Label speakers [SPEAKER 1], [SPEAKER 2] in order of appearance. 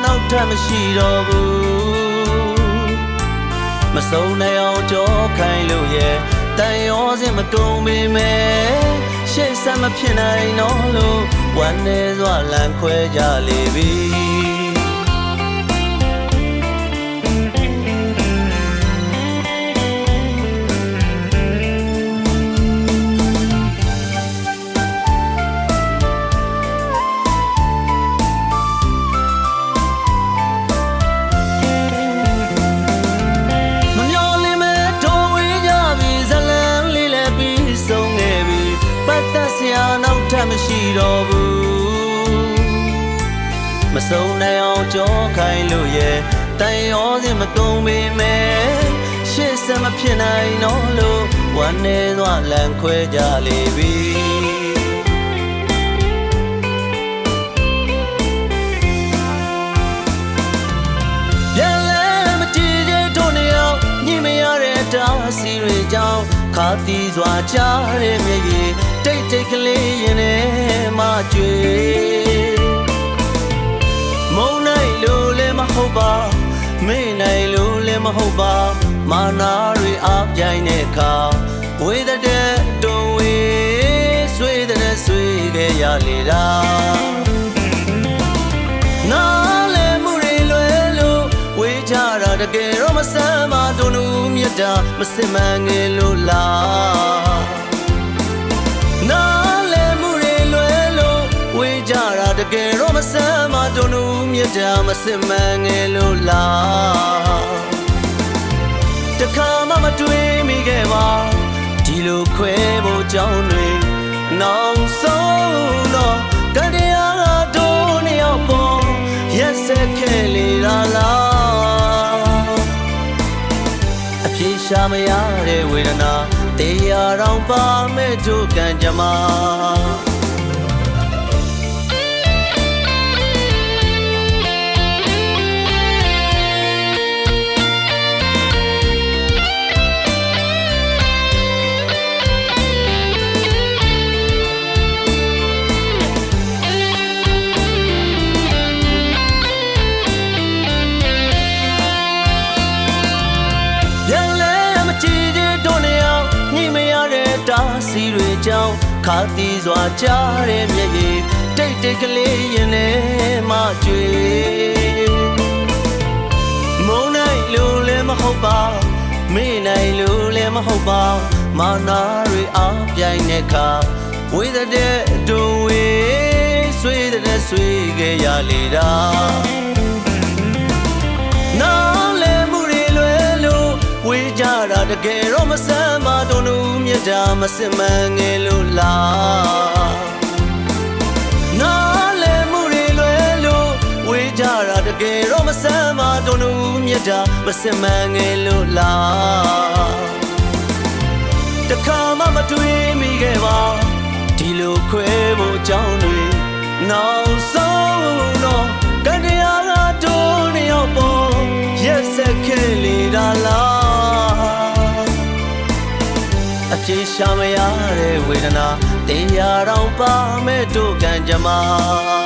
[SPEAKER 1] နောက်ထပ်မရှိတော့ဘူးမဆုံးနိုင်အောင်ကြောခိုင်းလို့ရဲ့တန်ရောစင်မကုန်ပေမဲ့ရှေ့ဆက်မဖြစ်နိုင်တော့လို့ဝမ်းနေစွာလန့်ခွဲကြလေပြီနောက်ထပ်မရှိတော့ဘူးမဆုံးနိုင်အောင်ကြောခိုင်းလို့ရဲ့တန်ရောစင်မကုန်ပေမဲ့ရှေ့ဆက်မဖြစ်နိုင်တော့လို့ဝမ်းနေသွားလန့်ခွဲကြလေပြီပြန်လဲမကြည့်တဲ့တို့နေအောင်ညင်မရတဲ့တားစီတွေကြောင့်ခါတီးစွာကြားတဲ့မျက်ရည်တိတ်တိတ်ကလေးရင်ထဲမှာကြွေမုန်းနိုင်လို့လည်းမဟုတ်ပါမေ့နိုင်လို့လည်းမဟုတ်ပါမာနာတွေအားပြိုင်တဲ့အခါဝေးတဲ့တုံးဝေးဆွေးတဲ့ဆွေးခဲ့ရလေတာနားလဲမှုတွေလွယ်လို့ဝေးကြတာတကယ်တော့မဆမ်းမတို့လူမြတ်တာမစင်မငယ်လို့လားနားလဲမှုတွေလွယ်လို့ဝေးကြတာတကယ်တော့မဆမ်းမတို့လူမြတ်တာမစင်မငယ်လို့လားတခါမှမတွေးမိခဲ့ပါဒီလိုခွဲဖို့ကြောင်းတွေနောက်ဆုံးတော့ကတရားကတို့နှစ်ယောက်ပေါ်ရက်စက်ခဲ့လေလားအပြေရှာမရတဲ့ဝေဒနာတရားတော်ပါမဲ့တို့ကံကြမ္မာစီတွေကြောင့်ခါတီးစွာကြားတဲ့မျက်ရည်တိတ်တိတ်ကလေးရင်ထဲမှာကြွေမုန်းနိုင်လို့လည်းမဟုတ်ပါမေ့နိုင်လို့လည်းမဟုတ်ပါမာနာတွေအားပြိုင်တဲ့အခါဝေးတဲ့တုံးဝေးဆွေးတဲ့ဆွေးခဲ့ရလေတာနားလဲမှုတွေလွယ်လို့ဝေးကြတာတကယ်တော့မဆမ်းမတို့လူမြတ်တာမစင်မငယ်လို့လားနားလဲမှုတွေလွယ်လို့ဝေးကြတာတကယ်တော့မဆမ်းမတို့လူမြတ်တာမစင်မငယ်လို့လားတခါမှမတွေးမိခဲ့ပါဒီလိုခွဲဖို့အကြောင်းတွေနောက်ဆုံးတော့ကံတရားကတို့နှစ်ယောက်ပေါ်ရက်စက်ခဲ့လေတာလားအပြေရှာမရတဲ့ဝေဒနာတရားတော်ပါမဲ့တို့ကံကြမ္မာ